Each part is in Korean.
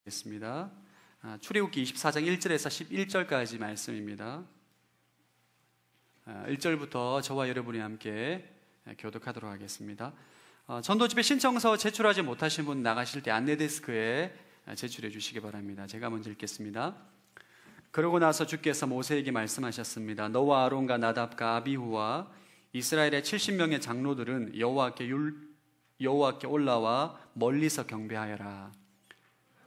겠습니다. 출애굽기 24장 1절에서 11절까지 말씀입니다. 1절부터 저와 여러분이 함께 교독하도록 하겠습니다. 전도집회 신청서 제출하지 못하신 분 나가실 때 안내데스크에 제출해 주시기 바랍니다. 제가 먼저 읽겠습니다. 그러고 나서 주께서 모세에게 말씀하셨습니다. 너와 아론과 나답과 아비후와 이스라엘의 70명의 장로들은 여호와께 올라와 멀리서 경배하여라.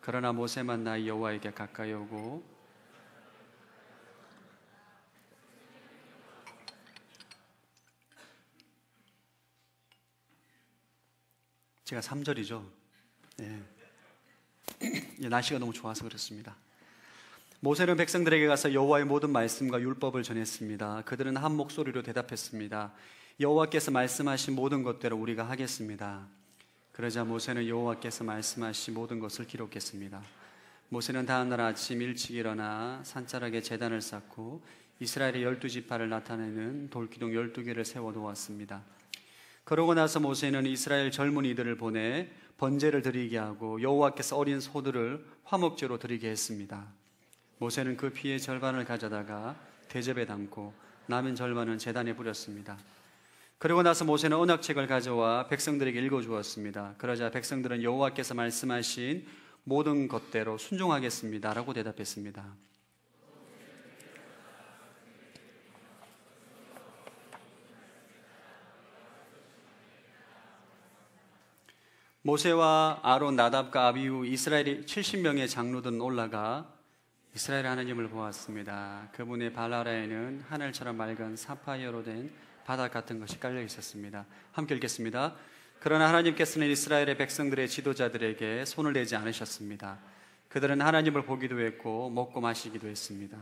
그러나 모세만 나의 여호와에게 가까이 오고 제가 3절이죠. 날씨가 너무 좋아서 그렇습니다. 모세는 백성들에게 가서 여호와의 모든 말씀과 율법을 전했습니다. 그들은 한 목소리로 대답했습니다. 여호와께서 말씀하신 모든 것대로 우리가 하겠습니다. 그러자 모세는 여호와께서 말씀하신 모든 것을 기록했습니다. 모세는 다음날 아침 일찍 일어나 산자락에 제단을 쌓고 이스라엘의 12지파를 나타내는 돌기둥 12개를 세워놓았습니다. 그러고 나서 모세는 이스라엘 젊은이들을 보내 번제를 드리게 하고 여호와께서 어린 소들을 화목제로 드리게 했습니다. 모세는 그 피의 절반을 가져다가 대접에 담고 남은 절반은 제단에 뿌렸습니다. 그리고 나서 모세는 언약책을 가져와 백성들에게 읽어주었습니다. 그러자 백성들은 여호와께서 말씀하신 모든 것대로 순종하겠습니다 라고 대답했습니다. 모세와 아론, 나답과 아비후, 이스라엘의 70명의 장로들은 올라가 이스라엘 하나님을 보았습니다. 그분의 발 아래에는 하늘처럼 맑은 사파이어로 된 바닥 같은 것이 깔려 있었습니다. 함께 읽겠습니다. 그러나 하나님께서는 이스라엘의 백성들의 지도자들에게 손을 대지 않으셨습니다. 그들은 하나님을 보기도 했고 먹고 마시기도 했습니다.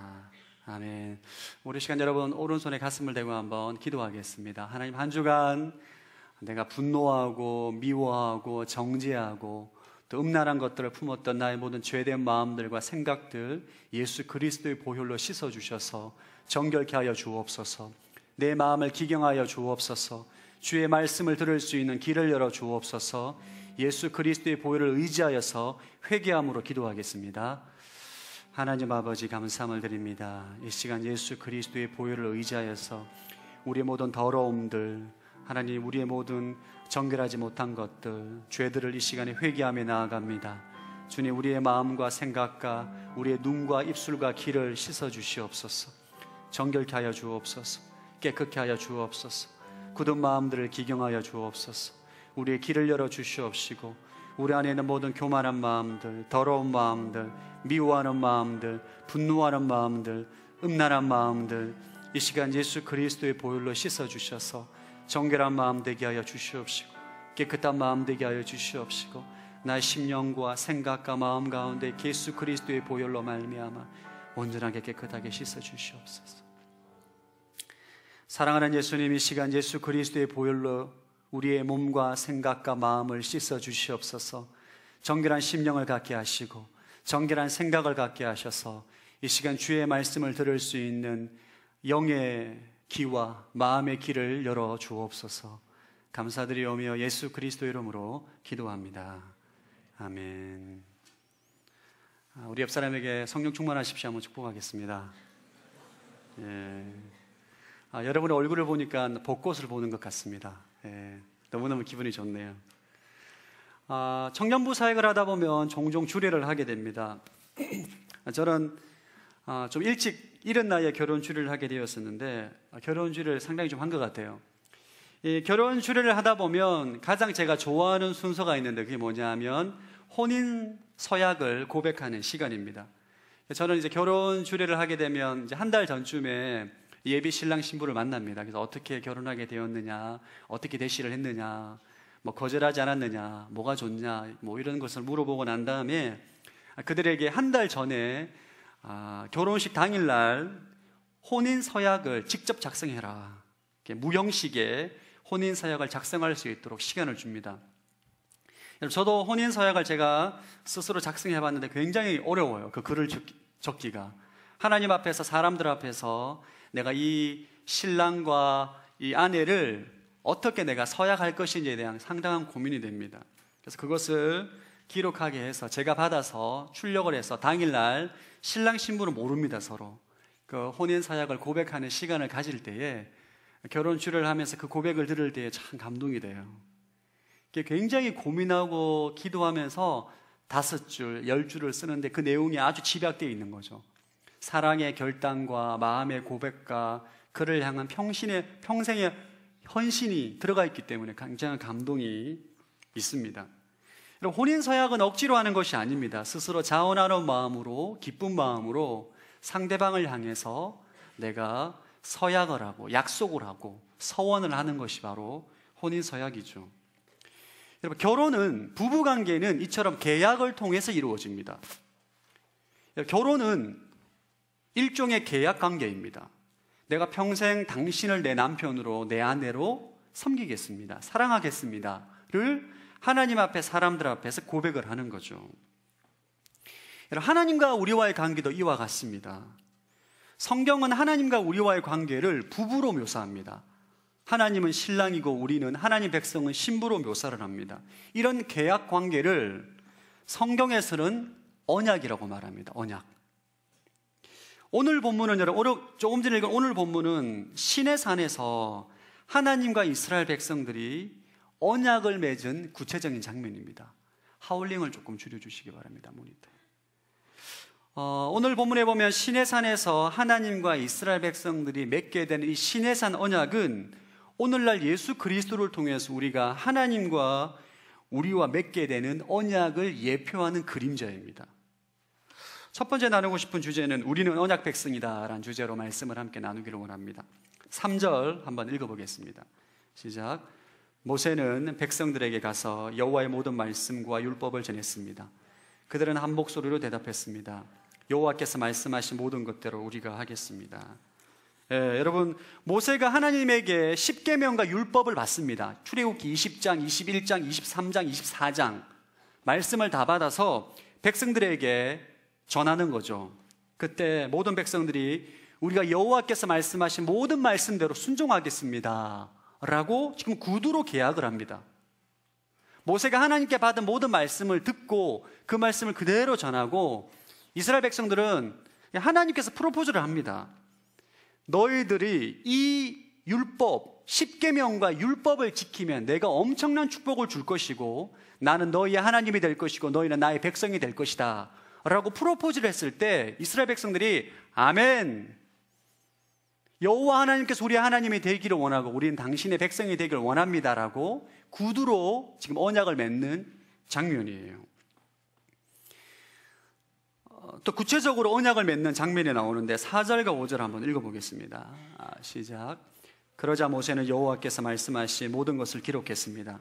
아멘. 우리 시간 여러분 오른손에 가슴을 대고 한번 기도하겠습니다. 하나님, 한 주간 내가 분노하고 미워하고 정죄하고 또 음란한 것들을 품었던 나의 모든 죄된 마음들과 생각들 예수 그리스도의 보혈로 씻어주셔서 정결케 하여 주옵소서. 내 마음을 기경하여 주옵소서. 주의 말씀을 들을 수 있는 길을 열어 주옵소서. 예수 그리스도의 보혈을 의지하여서 회개함으로 기도하겠습니다. 하나님 아버지, 감사함을 드립니다. 이 시간 예수 그리스도의 보혈을 의지하여서 우리의 모든 더러움들, 하나님, 우리의 모든 정결하지 못한 것들, 죄들을 이 시간에 회개하며 나아갑니다. 주님, 우리의 마음과 생각과 우리의 눈과 입술과 귀를 씻어 주시옵소서. 정결케 하여 주옵소서. 깨끗게 하여 주옵소서. 굳은 마음들을 기경하여 주옵소서. 우리의 길을 열어 주시옵시고 우리 안에 있는 모든 교만한 마음들, 더러운 마음들, 미워하는 마음들, 분노하는 마음들, 음란한 마음들 이 시간 예수 그리스도의 보혈로 씻어 주셔서 정결한 마음 되게 하여 주시옵시고 깨끗한 마음 되게 하여 주시옵시고 나의 심령과 생각과 마음 가운데 예수 그리스도의 보혈로 말미암아 온전하게 깨끗하게 씻어 주시옵소서. 사랑하는 예수님, 이 시간 예수 그리스도의 보혈로 우리의 몸과 생각과 마음을 씻어 주시옵소서. 정결한 심령을 갖게 하시고 정결한 생각을 갖게 하셔서 이 시간 주의 말씀을 들을 수 있는 영의 귀와 마음의 귀를 열어 주옵소서. 감사드리오며 예수 그리스도 이름으로 기도합니다. 아멘. 우리 옆 사람에게 성령 충만하십시오 한번 축복하겠습니다. 여러분의 얼굴을 보니까 벚꽃을 보는 것 같습니다. 너무너무 기분이 좋네요. 청년부 사역을 하다 보면 종종 주례를 하게 됩니다. 저는 좀 일찍 이른 나이에 결혼 주례를 하게 되었었는데 결혼 주례를 상당히 좀 한 것 같아요. 이 결혼 주례를 하다 보면 가장 제가 좋아하는 순서가 있는데 그게 뭐냐 하면 혼인 서약을 고백하는 시간입니다. 저는 이제 결혼 주례를 하게 되면 이제 한 달 전쯤에 예비 신랑 신부를 만납니다. 그래서 어떻게 결혼하게 되었느냐, 어떻게 대시를 했느냐, 뭐 거절하지 않았느냐, 뭐가 좋냐, 뭐 이런 것을 물어보고 난 다음에 그들에게 한 달 전에 결혼식 당일날 혼인 서약을 직접 작성해라. 무형식의 혼인 서약을 작성할 수 있도록 시간을 줍니다. 저도 혼인 서약을 제가 스스로 작성해 봤는데 굉장히 어려워요. 그 글을 적기가. 하나님 앞에서 사람들 앞에서 내가 이 신랑과 이 아내를 어떻게 내가 서약할 것인지에 대한 상당한 고민이 됩니다. 그래서 그것을 기록하게 해서 제가 받아서 출력을 해서 당일날 신랑 신부는 모릅니다. 서로 그 혼인 사약을 고백하는 시간을 가질 때에 결혼 주례를 하면서 그 고백을 들을 때에 참 감동이 돼요. 굉장히 고민하고 기도하면서 5줄, 10줄을 쓰는데 그 내용이 아주 집약되어 있는 거죠. 사랑의 결단과 마음의 고백과 그를 향한 평생의 헌신이 들어가 있기 때문에 굉장한 감동이 있습니다. 혼인 서약은 억지로 하는 것이 아닙니다. 스스로 자원하는 마음으로, 기쁜 마음으로 상대방을 향해서 내가 서약을 하고 약속을 하고 서원을 하는 것이 바로 혼인 서약이죠. 여러분, 결혼은, 부부관계는 이처럼 계약을 통해서 이루어집니다. 결혼은 일종의 계약 관계입니다. 내가 평생 당신을 내 남편으로, 내 아내로 섬기겠습니다, 사랑하겠습니다를 하나님 앞에, 사람들 앞에서 고백을 하는 거죠. 하나님과 우리와의 관계도 이와 같습니다. 성경은 하나님과 우리와의 관계를 부부로 묘사합니다. 하나님은 신랑이고 우리는, 하나님 백성은 신부로 묘사를 합니다. 이런 계약 관계를 성경에서는 언약이라고 말합니다. 언약. 오늘 본문은, 조금 전에 읽은 오늘 본문은 시내산에서 하나님과 이스라엘 백성들이 언약을 맺은 구체적인 장면입니다. 하울링을 조금 줄여주시기 바랍니다. 모니터. 오늘 본문에 보면 시내산에서 하나님과 이스라엘 백성들이 맺게 되는 이 시내산 언약은 오늘날 예수 그리스도를 통해서 우리가 하나님과 우리와 맺게 되는 언약을 예표하는 그림자입니다. 첫 번째 나누고 싶은 주제는 우리는 언약 백성이다 라는 주제로 말씀을 함께 나누기를 원합니다. 3절 한번 읽어보겠습니다. 시작. 모세는 백성들에게 가서 여호와의 모든 말씀과 율법을 전했습니다. 그들은 한 목소리로 대답했습니다. 여호와께서 말씀하신 모든 것대로 우리가 하겠습니다. 여러분, 모세가 하나님에게 십계명과 율법을 받습니다. 출애굽기 20장, 21장, 23장, 24장 말씀을 다 받아서 백성들에게 전하는 거죠. 그때 모든 백성들이 우리가 여호와께서 말씀하신 모든 말씀대로 순종하겠습니다 라고 지금 구두로 계약을 합니다. 모세가 하나님께 받은 모든 말씀을 듣고 그 말씀을 그대로 전하고 이스라엘 백성들은 하나님께서 프로포즈를 합니다. 너희들이 이 율법, 십계명과 율법을 지키면 내가 엄청난 축복을 줄 것이고 나는 너희의 하나님이 될 것이고 너희는 나의 백성이 될 것이다 라고 프로포즈를 했을 때 이스라엘 백성들이 아멘, 여호와 하나님께서 우리의 하나님이 되기를 원하고 우리는 당신의 백성이 되기를 원합니다 라고 구두로 지금 언약을 맺는 장면이에요. 또 구체적으로 언약을 맺는 장면이 나오는데 4절과 5절 한번 읽어보겠습니다. 시작. 그러자 모세는 여호와께서 말씀하신 모든 것을 기록했습니다.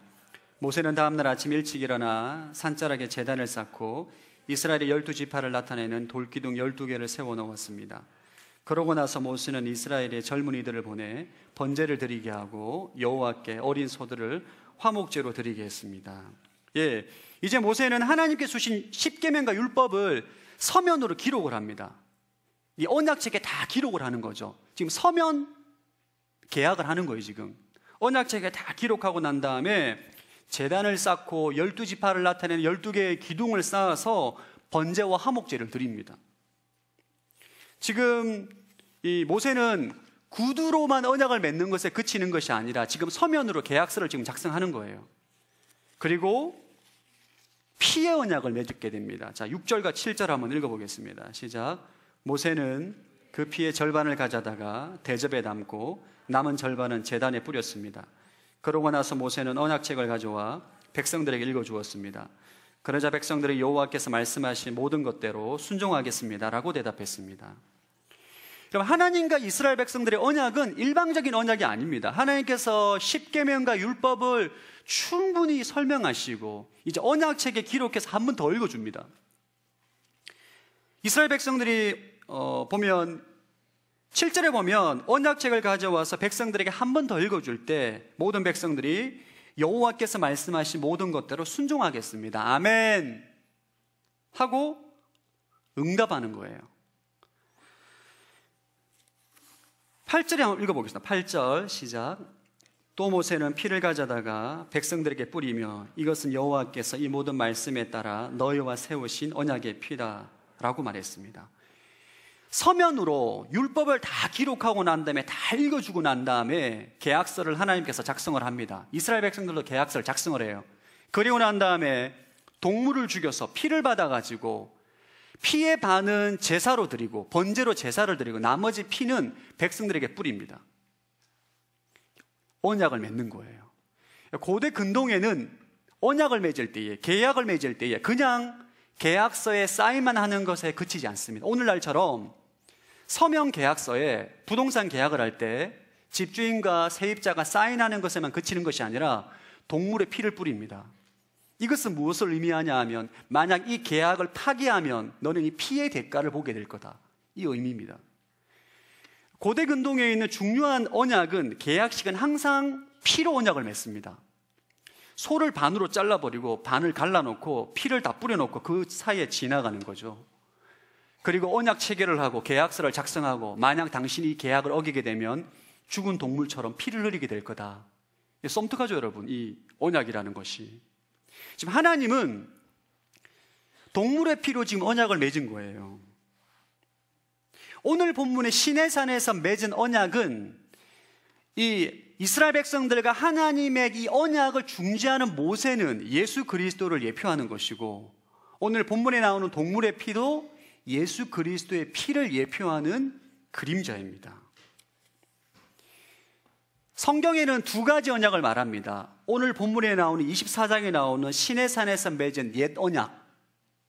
모세는 다음날 아침 일찍 일어나 산자락에 제단을 쌓고 이스라엘의 12지파를 나타내는 돌기둥 12개를 세워놓았습니다. 그러고 나서 모세는 이스라엘의 젊은이들을 보내 번제를 드리게 하고 여호와께 어린 소들을 화목제로 드리게 했습니다. 이제 모세는 하나님께 주신 십계명과 율법을 서면으로 기록을 합니다. 이 언약책에 다 기록을 하는 거죠. 지금 서면 계약을 하는 거예요. 지금 언약책에 다 기록하고 난 다음에 제단을 쌓고 12지파를 나타내는 12개의 기둥을 쌓아서 번제와 화목제를 드립니다. 지금 이 모세는 구두로만 언약을 맺는 것에 그치는 것이 아니라 지금 서면으로 계약서를 지금 작성하는 거예요. 그리고 피의 언약을 맺게 됩니다. 자, 6절과 7절 한번 읽어보겠습니다. 시작. 모세는 그 피의 절반을 가져다가 대접에 담고 남은 절반은 제단에 뿌렸습니다. 그러고 나서 모세는 언약책을 가져와 백성들에게 읽어주었습니다. 그러자 백성들이 여호와께서 말씀하신 모든 것대로 순종하겠습니다 라고 대답했습니다. 그럼 하나님과 이스라엘 백성들의 언약은 일방적인 언약이 아닙니다. 하나님께서 십계명과 율법을 충분히 설명하시고 이제 언약책에 기록해서 한 번 더 읽어줍니다. 이스라엘 백성들이 보면 7절에 보면 언약책을 가져와서 백성들에게 한 번 더 읽어줄 때 모든 백성들이 여호와께서 말씀하신 모든 것대로 순종하겠습니다, 아멘 하고 응답하는 거예요. 8절에 한번 읽어보겠습니다. 8절 시작. 또 모세는 피를 가져다가 백성들에게 뿌리며 이것은 여호와께서 이 모든 말씀에 따라 너희와 세우신 언약의 피다 라고 말했습니다. 서면으로 율법을 다 기록하고 난 다음에 다 읽어주고 난 다음에 계약서를 하나님께서 작성을 합니다. 이스라엘 백성들도 계약서를 작성을 해요. 그리고 난 다음에 동물을 죽여서 피를 받아가지고 피의 반은 제사로 드리고 번제로 제사를 드리고 나머지 피는 백성들에게 뿌립니다. 언약을 맺는 거예요. 고대 근동에는 언약을 맺을 때에, 계약을 맺을 때에 그냥 계약서에 사인만 하는 것에 그치지 않습니다. 오늘날처럼 서명 계약서에 부동산 계약을 할 때 집주인과 세입자가 사인하는 것에만 그치는 것이 아니라 동물의 피를 뿌립니다. 이것은 무엇을 의미하냐 하면 만약 이 계약을 파기하면 너는 이 피의 대가를 보게 될 거다, 이 의미입니다. 고대 근동에 있는 중요한 언약은, 계약식은 항상 피로 언약을 맺습니다. 소를 반으로 잘라버리고 반을 갈라놓고 피를 다 뿌려놓고 그 사이에 지나가는 거죠. 그리고 언약 체결을 하고 계약서를 작성하고 만약 당신이 이 계약을 어기게 되면 죽은 동물처럼 피를 흘리게 될 거다. 썸특하죠 여러분, 이 언약이라는 것이. 지금 하나님은 동물의 피로 지금 언약을 맺은 거예요. 오늘 본문의 시내산에서 맺은 언약은 이 이스라엘 백성들과 하나님의 이 언약을 중재하는 모세는 예수 그리스도를 예표하는 것이고, 오늘 본문에 나오는 동물의 피도 예수 그리스도의 피를 예표하는 그림자입니다. 성경에는 두 가지 언약을 말합니다. 오늘 본문에 나오는 24장에 나오는 시내산에서 맺은 옛 언약,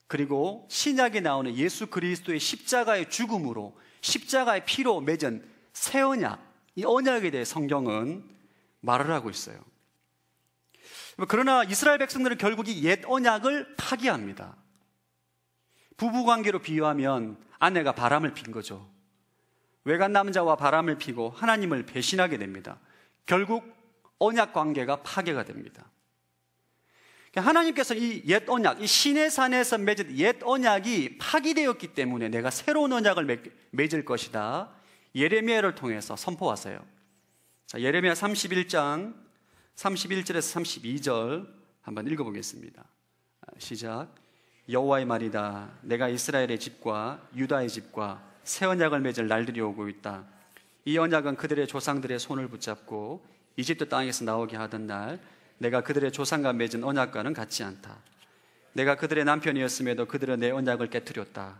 그리고 신약에 나오는 예수 그리스도의 십자가의 죽음으로 십자가의 피로 맺은 새 언약, 이 언약에 대해 성경은 말을 하고 있어요. 그러나 이스라엘 백성들은 결국 이 옛 언약을 파기합니다. 부부관계로 비유하면 아내가 바람을 핀 거죠. 외간 남자와 바람을 피고 하나님을 배신하게 됩니다. 결국 언약 관계가 파괴가 됩니다. 하나님께서 이 옛 언약, 이 시내산에서 맺은 옛 언약이 파기되었기 때문에 내가 새로운 언약을 맺을 것이다, 예레미야를 통해서 선포하세요. 자, 예레미야 31장 31절에서 32절 한번 읽어보겠습니다. 시작. 여호와의 말이다. 내가 이스라엘의 집과 유다의 집과 새 언약을 맺을 날들이 오고 있다. 이 언약은 그들의 조상들의 손을 붙잡고 이집트 땅에서 나오게 하던 날 내가 그들의 조상과 맺은 언약과는 같지 않다. 내가 그들의 남편이었음에도 그들은 내 언약을 깨트렸다.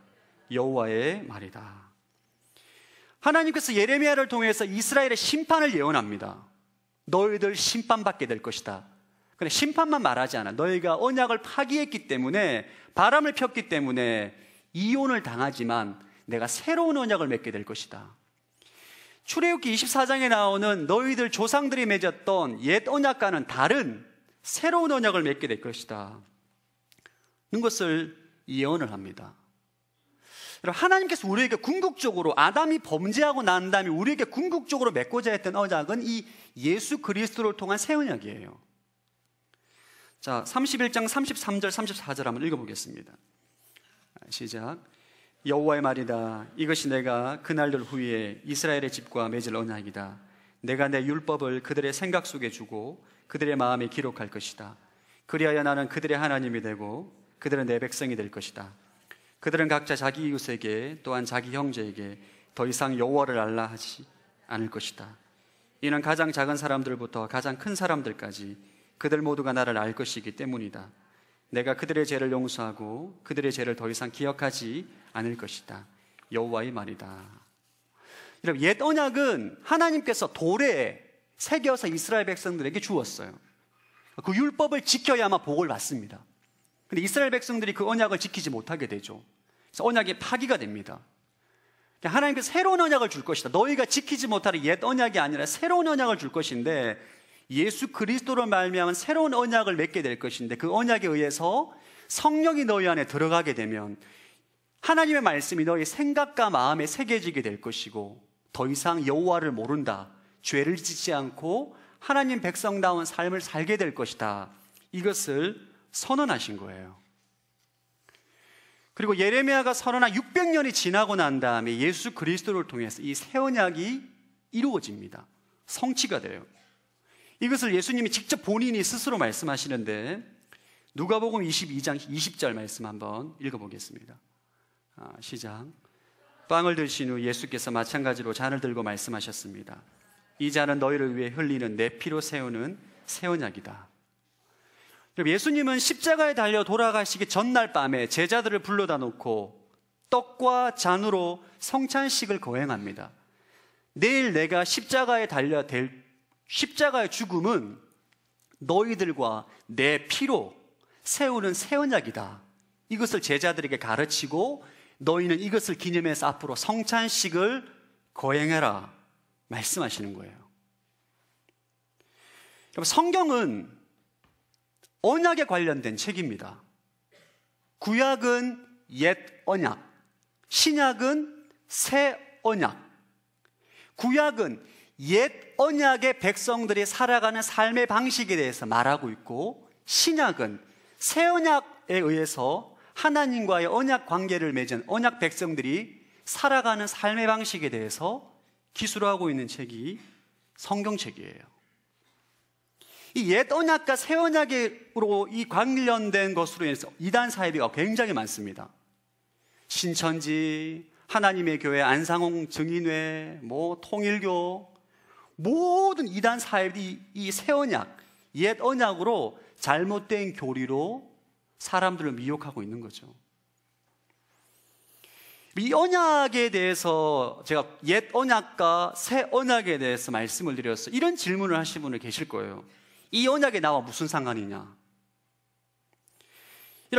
여호와의 말이다. 하나님께서 예레미야를 통해서 이스라엘의 심판을 예언합니다. 너희들 심판받게 될 것이다. 근데 심판만 말하지 않아. 너희가 언약을 파기했기 때문에, 바람을 폈기 때문에 이혼을 당하지만 내가 새로운 언약을 맺게 될 것이다. 출애굽기 24장에 나오는 너희들 조상들이 맺었던 옛 언약과는 다른 새로운 언약을 맺게 될 것이다 는 것을 예언을 합니다. 하나님께서 우리에게 궁극적으로, 아담이 범죄하고 난 다음에 우리에게 궁극적으로 맺고자 했던 언약은 이 예수 그리스도를 통한 새 언약이에요. 자, 31장 33절 34절 한번 읽어보겠습니다. 시작. 여호와의 말이다. 이것이 내가 그날들 후에 이스라엘의 집과 맺을 언약이다. 내가 내 율법을 그들의 생각 속에 주고 그들의 마음에 기록할 것이다. 그리하여 나는 그들의 하나님이 되고 그들은 내 백성이 될 것이다. 그들은 각자 자기 이웃에게 또한 자기 형제에게 더 이상 여호와를 알라 하지 않을 것이다. 이는 가장 작은 사람들부터 가장 큰 사람들까지 그들 모두가 나를 알 것이기 때문이다. 내가 그들의 죄를 용서하고 그들의 죄를 더 이상 기억하지 않을 것이다. 여호와의 말이다. 여러분, 옛 언약은 하나님께서 돌에 새겨서 이스라엘 백성들에게 주었어요. 그 율법을 지켜야만 복을 받습니다. 근데 이스라엘 백성들이 그 언약을 지키지 못하게 되죠. 그래서 언약이 파기가 됩니다. 하나님께서 새로운 언약을 줄 것이다. 너희가 지키지 못하는 옛 언약이 아니라 새로운 언약을 줄 것인데, 예수 그리스도로 말미암은 새로운 언약을 맺게 될 것인데, 그 언약에 의해서 성령이 너희 안에 들어가게 되면 하나님의 말씀이 너희 생각과 마음에 새겨지게 될 것이고, 더 이상 여호와를 모른다, 죄를 짓지 않고 하나님 백성다운 삶을 살게 될 것이다, 이것을 선언하신 거예요. 그리고 예레미야가 선언한 600년이 지나고 난 다음에 예수 그리스도를 통해서 이 새 언약이 이루어집니다. 성취가 돼요. 이것을 예수님이 직접 본인이 스스로 말씀하시는데 누가복음 22장 20절 말씀 한번 읽어보겠습니다. 시작. 빵을 드신 후 예수께서 마찬가지로 잔을 들고 말씀하셨습니다. 이 잔은 너희를 위해 흘리는 내 피로 세우는 새 언약이다. 예수님은 십자가에 달려 돌아가시기 전날 밤에 제자들을 불러다 놓고 떡과 잔으로 성찬식을 거행합니다. 내일 내가 십자가에 달려 될 십자가의 죽음은 너희들과 내 피로 세우는 새 언약이다. 이것을 제자들에게 가르치고 너희는 이것을 기념해서 앞으로 성찬식을 거행해라 말씀하시는 거예요. 성경은 언약에 관련된 책입니다. 구약은 옛 언약, 신약은 새 언약. 구약은 옛 언약의 백성들이 살아가는 삶의 방식에 대해서 말하고 있고, 신약은 새 언약에 의해서 하나님과의 언약 관계를 맺은 언약 백성들이 살아가는 삶의 방식에 대해서 기술하고 있는 책이 성경책이에요. 이 옛 언약과 새 언약으로 이 관련된 것으로 인해서 이단 사이비가 굉장히 많습니다. 신천지, 하나님의 교회, 안상홍 증인회, 통일교, 모든 이단 사이비 이 새 언약, 옛 언약으로 잘못된 교리로 사람들을 미혹하고 있는 거죠. 이 언약에 대해서 제가 옛 언약과 새 언약에 대해서 말씀을 드렸어요. 이런 질문을 하신 분이 계실 거예요. 이 언약에 나와 무슨 상관이냐?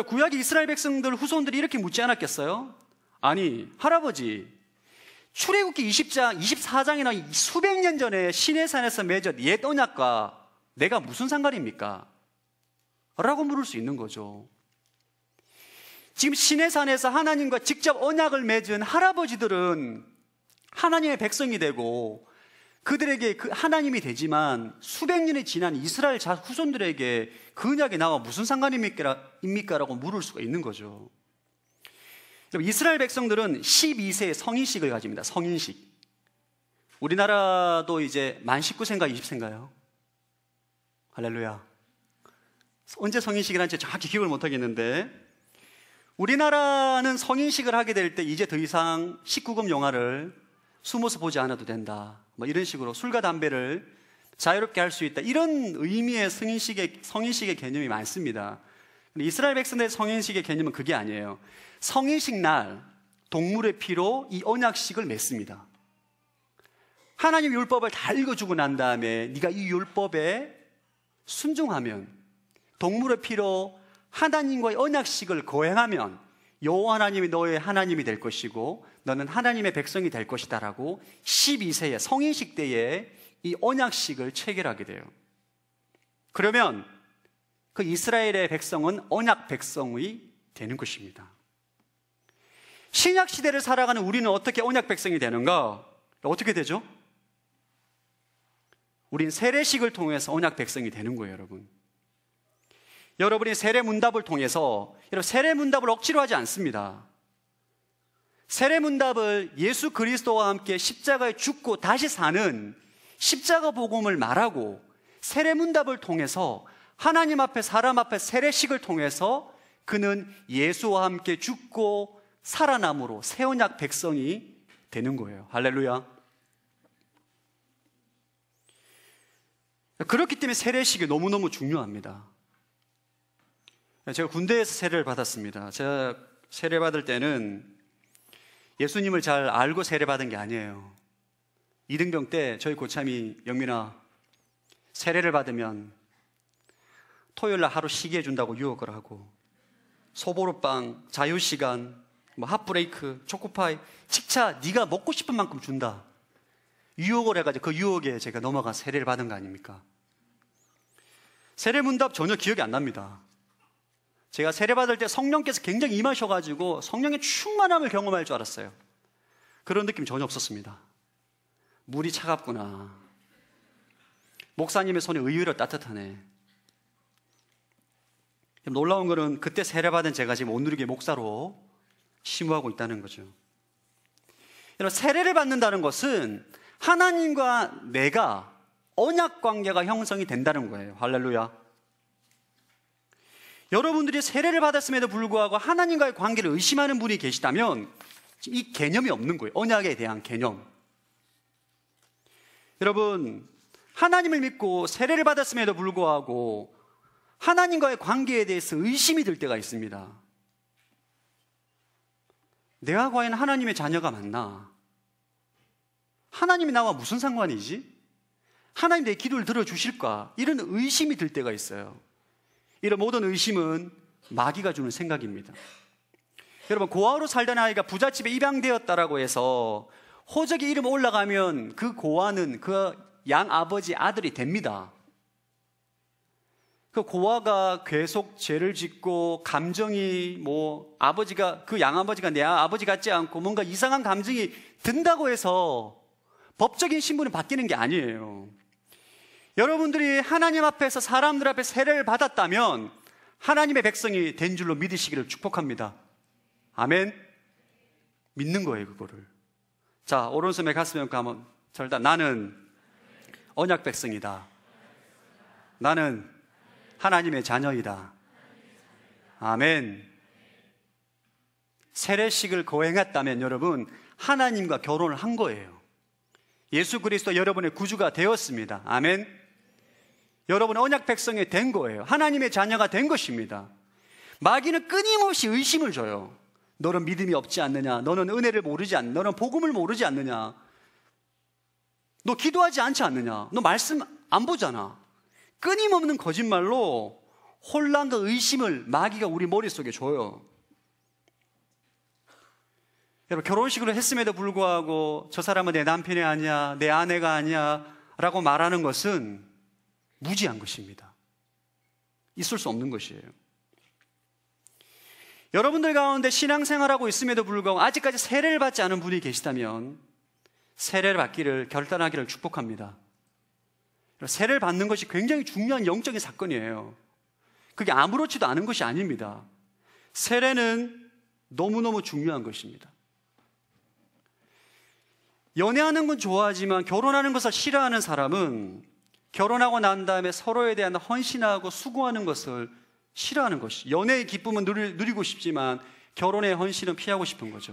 구약의 이스라엘 백성들 후손들이 이렇게 묻지 않았겠어요? 아니, 할아버지, 출애굽기 20장, 24장이나 수백 년 전에 시내산에서 맺은 옛 언약과 내가 무슨 상관입니까? 라고 물을 수 있는 거죠. 지금 시내산에서 하나님과 직접 언약을 맺은 할아버지들은 하나님의 백성이 되고 그들에게 그 하나님이 되지만 수백 년이 지난 이스라엘 후손들에게 그 언약이 나와 무슨 상관입니까? 라고 물을 수가 있는 거죠. 이스라엘 백성들은 12세에 성인식을 가집니다. 성인식. 우리나라도 이제 만 19세인가 20세인가요? 할렐루야. 언제 성인식을 한지 정확히 기억을 못 하겠는데, 우리나라는 성인식을 하게 될 때 이제 더 이상 19금 영화를 숨어서 보지 않아도 된다, 이런 식으로 술과 담배를 자유롭게 할 수 있다, 이런 의미의 성인식의 개념이 많습니다. 이스라엘 백성들의 성인식의 개념은 그게 아니에요. 성인식 날 동물의 피로 이 언약식을 맺습니다. 하나님 율법을 다 읽어주고 난 다음에 네가 이 율법에 순종하면, 동물의 피로 하나님과의 언약식을 거행하면 여호와 하나님이 너의 하나님이 될 것이고 너는 하나님의 백성이 될 것이다 라고 12세의 성인식 때에 이 언약식을 체결하게 돼요. 그러면 그 이스라엘의 백성은 언약 백성이 되는 것입니다. 신약 시대를 살아가는 우리는 어떻게 언약 백성이 되는가? 어떻게 되죠? 우린 세례식을 통해서 언약 백성이 되는 거예요, 여러분. 여러분이 세례문답을 통해서, 세례문답을 억지로 하지 않습니다. 세례문답을 예수 그리스도와 함께 십자가에 죽고 다시 사는 십자가 복음을 말하고, 세례문답을 통해서 하나님 앞에 사람 앞에 세례식을 통해서 그는 예수와 함께 죽고 살아남으로 새 언약 백성이 되는 거예요. 할렐루야. 그렇기 때문에 세례식이 너무너무 중요합니다. 제가 군대에서 세례를 받았습니다. 제가 세례 받을 때는 예수님을 잘 알고 세례 받은 게 아니에요. 이등병 때 저희 고참이 영민아, 세례를 받으면 토요일날 하루 쉬게 해준다고 유혹을 하고, 소보루빵, 자유시간, 핫브레이크, 초코파이, 칙차 네가 먹고 싶은 만큼 준다, 유혹을 해가지고 그 유혹에 제가 넘어가 세례를 받은 거 아닙니까? 세례 문답 전혀 기억이 안 납니다. 제가 세례 받을 때 성령께서 굉장히 임하셔가지고 성령의 충만함을 경험할 줄 알았어요. 그런 느낌 전혀 없었습니다. 물이 차갑구나, 목사님의 손이 의외로 따뜻하네. 놀라운 거는 그때 세례 받은 제가 지금 온누리교회 목사로 심우하고 있다는 거죠. 여러분, 세례를 받는다는 것은 하나님과 내가 언약 관계가 형성이 된다는 거예요. 할렐루야. 여러분들이 세례를 받았음에도 불구하고 하나님과의 관계를 의심하는 분이 계시다면 이 개념이 없는 거예요. 언약에 대한 개념. 여러분, 하나님을 믿고 세례를 받았음에도 불구하고 하나님과의 관계에 대해서 의심이 들 때가 있습니다. 내가 과연 하나님의 자녀가 맞나? 하나님이 나와 무슨 상관이지? 하나님 내 기도를 들어주실까? 이런 의심이 들 때가 있어요. 이런 모든 의심은 마귀가 주는 생각입니다. 여러분, 고아로 살던 아이가 부잣집에 입양되었다라고 해서 호적의 이름 올라가면 그 고아는 그 양아버지 아들이 됩니다. 그 고아가 계속 죄를 짓고 감정이 아버지가, 그 양아버지가 내 아버지 같지 않고 뭔가 이상한 감정이 든다고 해서 법적인 신분이 바뀌는 게 아니에요. 여러분들이 하나님 앞에서 사람들 앞에 세례를 받았다면 하나님의 백성이 된 줄로 믿으시기를 축복합니다. 아멘. 믿는 거예요, 그거를. 자, 오른손에 가슴에 얹고 한번 절다. 나는 언약 백성이다. 나는 하나님의 자녀이다. 아멘. 세례식을 거행했다면 여러분, 하나님과 결혼을 한 거예요. 예수 그리스도 여러분의 구주가 되었습니다. 아멘. 여러분 언약 백성이 된 거예요. 하나님의 자녀가 된 것입니다. 마귀는 끊임없이 의심을 줘요. 너는 믿음이 없지 않느냐? 너는 은혜를 모르지 않느냐? 너는 복음을 모르지 않느냐? 너 기도하지 않지 않느냐? 너 말씀 안 보잖아. 끊임없는 거짓말로 혼란과 의심을 마귀가 우리 머릿속에 줘요. 여러분, 결혼식으로 했음에도 불구하고 저 사람은 내 남편이 아니야, 내 아내가 아니야 라고 말하는 것은 무지한 것입니다. 있을 수 없는 것이에요. 여러분들 가운데 신앙생활하고 있음에도 불구하고 아직까지 세례를 받지 않은 분이 계시다면 세례를 받기를, 결단하기를 축복합니다. 세례를 받는 것이 굉장히 중요한 영적인 사건이에요. 그게 아무렇지도 않은 것이 아닙니다. 세례는 너무너무 중요한 것입니다. 연애하는 건 좋아하지만 결혼하는 것을 싫어하는 사람은 결혼하고 난 다음에 서로에 대한 헌신하고 수고하는 것을 싫어하는 것이, 연애의 기쁨은 누리고 싶지만 결혼의 헌신은 피하고 싶은 거죠.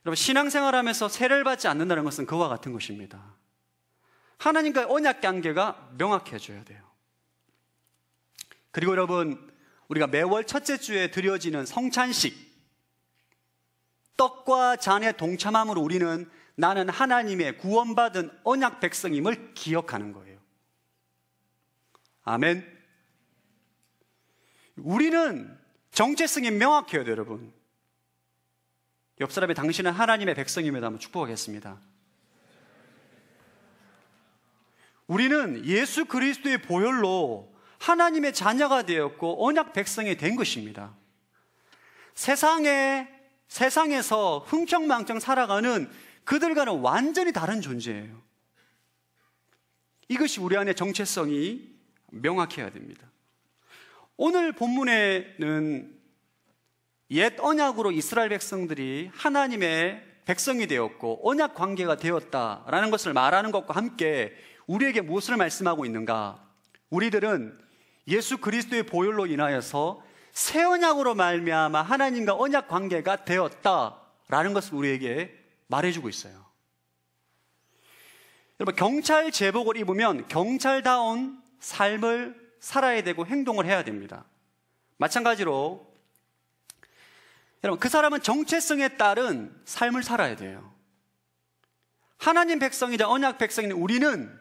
여러분, 신앙생활하면서 세례를 받지 않는다는 것은 그와 같은 것입니다. 하나님과의 언약 관계가 명확해져야 돼요. 그리고 여러분, 우리가 매월 첫째 주에 드려지는 성찬식, 떡과 잔의 동참함으로 우리는 나는 하나님의 구원받은 언약 백성임을 기억하는 거예요. 아멘. 우리는 정체성이 명확해야 돼요, 여러분. 옆 사람이 당신은 하나님의 백성임에다 한번 축복하겠습니다. 우리는 예수 그리스도의 보혈로 하나님의 자녀가 되었고 언약 백성이 된 것입니다. 세상에서 흥청망청 살아가는 그들과는 완전히 다른 존재예요. 이것이 우리 안에 정체성이 명확해야 됩니다. 오늘 본문에는 옛 언약으로 이스라엘 백성들이 하나님의 백성이 되었고 언약 관계가 되었다라는 것을 말하는 것과 함께 우리에게 무엇을 말씀하고 있는가? 우리들은 예수 그리스도의 보혈로 인하여서 새 언약으로 말미암아 하나님과 언약 관계가 되었다라는 것을 우리에게 말해주고 있어요. 여러분, 경찰 제복을 입으면 경찰다운 삶을 살아야 되고 행동을 해야 됩니다. 마찬가지로 여러분, 그 사람은 정체성에 따른 삶을 살아야 돼요. 하나님 백성이자 언약 백성인 우리는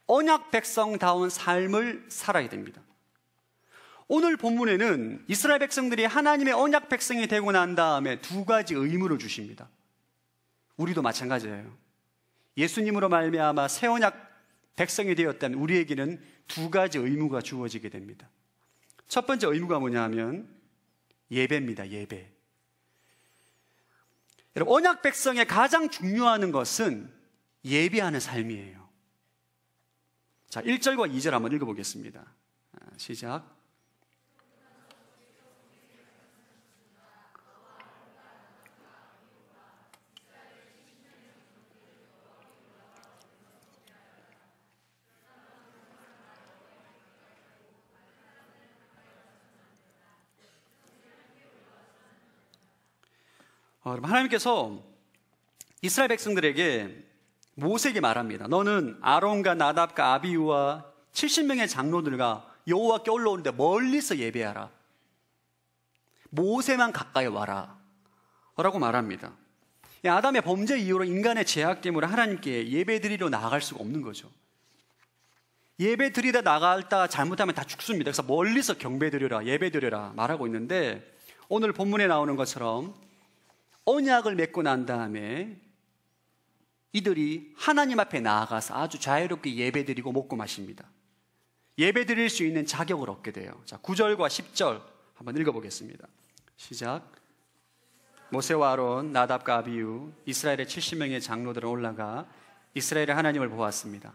언약 백성다운 삶을 살아야 됩니다. 오늘 본문에는 이스라엘 백성들이 하나님의 언약 백성이 되고 난 다음에 두 가지 의무를 주십니다. 우리도 마찬가지예요. 예수님으로 말미암아 새 언약 백성이 되었다면 우리에게는 두 가지 의무가 주어지게 됩니다. 첫 번째 의무가 뭐냐 하면 예배입니다. 예배. 여러분, 언약 백성의 가장 중요한 것은 예배하는 삶이에요. 자, 1절과 2절 한번 읽어보겠습니다. 시작. 여러분, 하나님께서 이스라엘 백성들에게 모세에게 말합니다. 너는 아론과 나답과 아비후와 70명의 장로들과 여호와께 올라오는데 멀리서 예배하라. 모세만 가까이 와라 라고 말합니다. 아담의 범죄 이후로 인간의 죄악 때문에 하나님께 예배드리러 나아갈 수가 없는 거죠. 예배드리다 나갔다 잘못하면 다 죽습니다. 그래서 멀리서 경배드려라, 예배드려라 말하고 있는데, 오늘 본문에 나오는 것처럼 언약을 맺고 난 다음에 이들이 하나님 앞에 나아가서 아주 자유롭게 예배드리고 먹고 마십니다. 예배드릴 수 있는 자격을 얻게 돼요. 자, 9절과 10절 한번 읽어보겠습니다. 시작. 모세와 아론, 나답과 아비후, 이스라엘의 70명의 장로들은 올라가 이스라엘의 하나님을 보았습니다.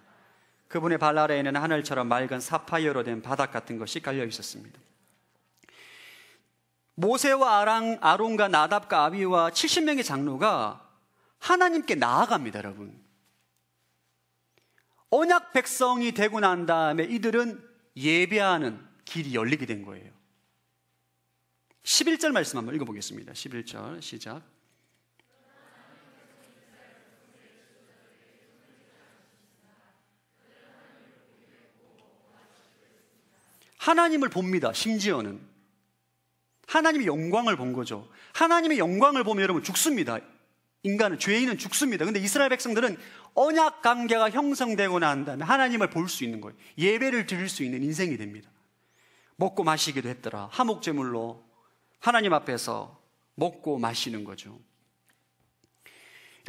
그분의 발 아래에는 하늘처럼 맑은 사파이어로 된 바닥 같은 것이 깔려 있었습니다. 모세와 아론과 나답과 아비후와 70명의 장로가 하나님께 나아갑니다, 여러분. 언약 백성이 되고 난 다음에 이들은 예배하는 길이 열리게 된 거예요. 11절 말씀 한번 읽어보겠습니다. 11절 시작. 하나님을 봅니다. 심지어는 하나님의 영광을 본 거죠. 하나님의 영광을 보면 여러분 죽습니다. 인간은, 죄인은 죽습니다. 근데 이스라엘 백성들은 언약 관계가 형성되고 난 다음에 하나님을 볼 수 있는 거예요. 예배를 드릴 수 있는 인생이 됩니다. 먹고 마시기도 했더라. 화목제물로 하나님 앞에서 먹고 마시는 거죠.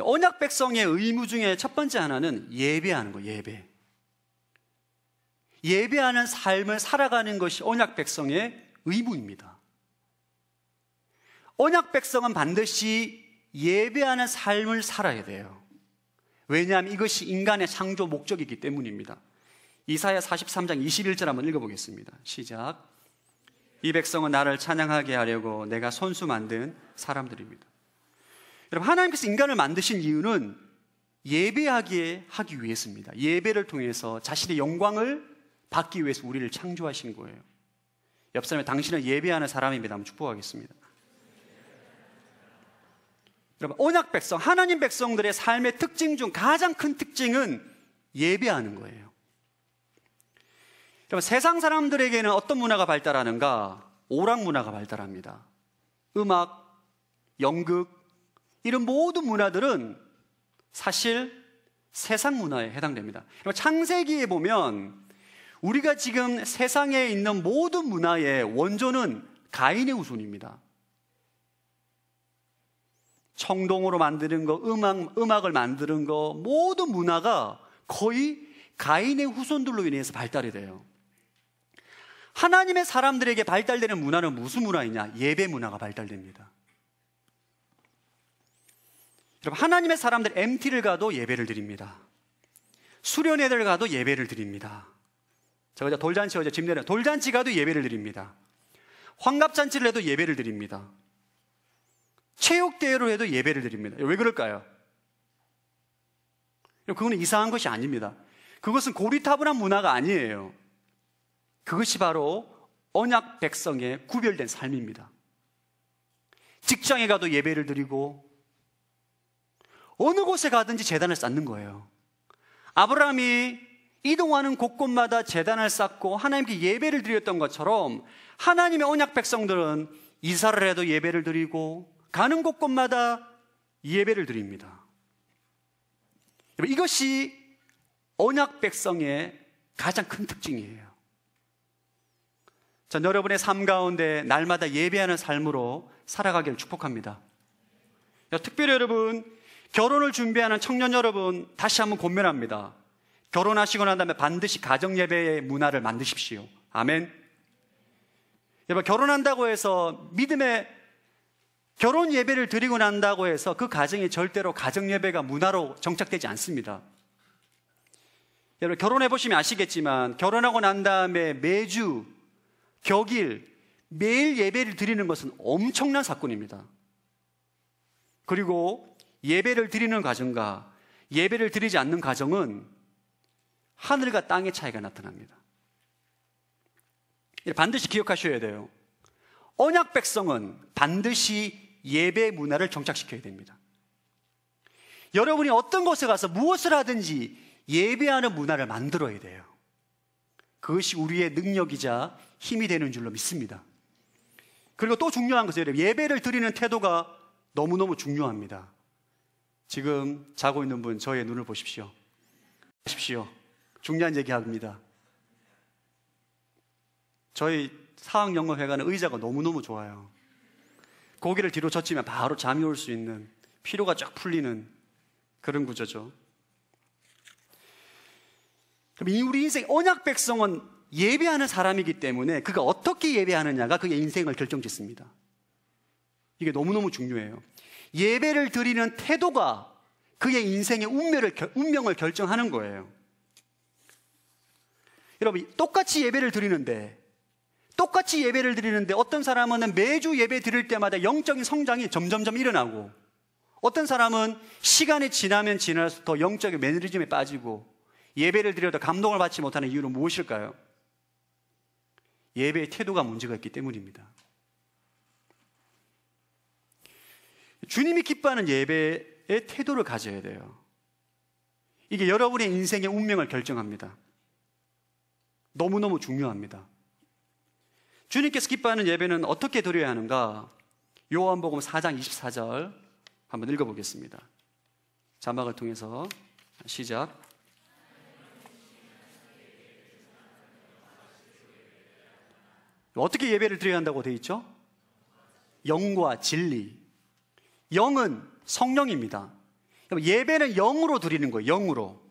언약 백성의 의무 중에 첫 번째 하나는 예배하는 거예요. 예배. 예배하는 삶을 살아가는 것이 언약 백성의 의무입니다. 언약 백성은 반드시 예배하는 삶을 살아야 돼요. 왜냐하면 이것이 인간의 창조 목적이기 때문입니다. 이사야 43장 21절 한번 읽어보겠습니다. 시작. 이 백성은 나를 찬양하게 하려고 내가 손수 만든 사람들입니다. 여러분, 하나님께서 인간을 만드신 이유는 예배하게 하기 위해서입니다. 예배를 통해서 자신의 영광을 받기 위해서 우리를 창조하신 거예요. 옆 사람에 당신은 예배하는 사람입니다. 한번 축복하겠습니다. 여러분, 언약 백성, 하나님 백성들의 삶의 특징 중 가장 큰 특징은 예배하는 거예요. 여러분, 세상 사람들에게는 어떤 문화가 발달하는가? 오락 문화가 발달합니다. 음악, 연극, 이런 모든 문화들은 사실 세상 문화에 해당됩니다. 여러분, 창세기에 보면 우리가 지금 세상에 있는 모든 문화의 원조는 가인의 후손입니다. 청동으로 만드는 거, 음악을 만드는 거, 모든 문화가 거의 가인의 후손들로 인해서 발달이 돼요. 하나님의 사람들에게 발달되는 문화는 무슨 문화이냐? 예배 문화가 발달됩니다. 여러분, 하나님의 사람들 MT를 가도 예배를 드립니다. 수련회를 가도 예배를 드립니다. 제가 돌잔치 어제 집 내려 돌잔치 가도 예배를 드립니다. 환갑잔치를 해도 예배를 드립니다. 체육대회로 해도 예배를 드립니다. 왜 그럴까요? 그건 이상한 것이 아닙니다. 그것은 고리타분한 문화가 아니에요. 그것이 바로 언약 백성의 구별된 삶입니다. 직장에 가도 예배를 드리고 어느 곳에 가든지 제단을 쌓는 거예요. 아브라함이 이동하는 곳곳마다 제단을 쌓고 하나님께 예배를 드렸던 것처럼 하나님의 언약 백성들은 이사를 해도 예배를 드리고 가는 곳곳마다 예배를 드립니다. 이것이 언약 백성의 가장 큰 특징이에요. 전 여러분의 삶 가운데 날마다 예배하는 삶으로 살아가기를 축복합니다. 특별히 여러분, 결혼을 준비하는 청년 여러분, 다시 한번 권면합니다. 결혼하시고 난 다음에 반드시 가정예배의 문화를 만드십시오. 아멘. 여러분, 결혼한다고 해서 믿음의 결혼 예배를 드리고 난다고 해서 그 가정이 절대로 가정예배가 문화로 정착되지 않습니다. 여러분, 결혼해 보시면 아시겠지만 결혼하고 난 다음에 매주 격일 매일 예배를 드리는 것은 엄청난 사건입니다. 그리고 예배를 드리는 가정과 예배를 드리지 않는 가정은 하늘과 땅의 차이가 나타납니다. 반드시 기억하셔야 돼요. 언약 백성은 반드시 예배 문화를 정착시켜야 됩니다. 여러분이 어떤 곳에 가서 무엇을 하든지 예배하는 문화를 만들어야 돼요. 그것이 우리의 능력이자 힘이 되는 줄로 믿습니다. 그리고 또 중요한 것은 여러분, 예배를 드리는 태도가 너무너무 중요합니다. 지금 자고 있는 분, 저의 눈을 보십시오. 중요한 얘기합니다. 저희 사학영어회관은 의자가 너무너무 좋아요. 고개를 뒤로 젖히면 바로 잠이 올 수 있는, 피로가 쫙 풀리는 그런 구조죠. 그럼 우리 인생 언약 백성은 예배하는 사람이기 때문에 그가 어떻게 예배하느냐가 그의 인생을 결정짓습니다. 이게 너무너무 중요해요. 예배를 드리는 태도가 그의 인생의 운명을 결정하는 거예요. 여러분, 똑같이 예배를 드리는데 어떤 사람은 매주 예배 드릴 때마다 영적인 성장이 점점점 일어나고, 어떤 사람은 시간이 지나면 지날수록 더 영적인 매너리즘에 빠지고 예배를 드려도 감동을 받지 못하는 이유는 무엇일까요? 예배의 태도가 문제가 있기 때문입니다. 주님이 기뻐하는 예배의 태도를 가져야 돼요. 이게 여러분의 인생의 운명을 결정합니다. 너무너무 중요합니다. 주님께서 기뻐하는 예배는 어떻게 드려야 하는가? 요한복음 4장 24절 한번 읽어보겠습니다. 자막을 통해서 시작. 어떻게 예배를 드려야 한다고 되어 있죠? 영과 진리. 영은 성령입니다. 예배는 영으로 드리는 거예요. 영으로.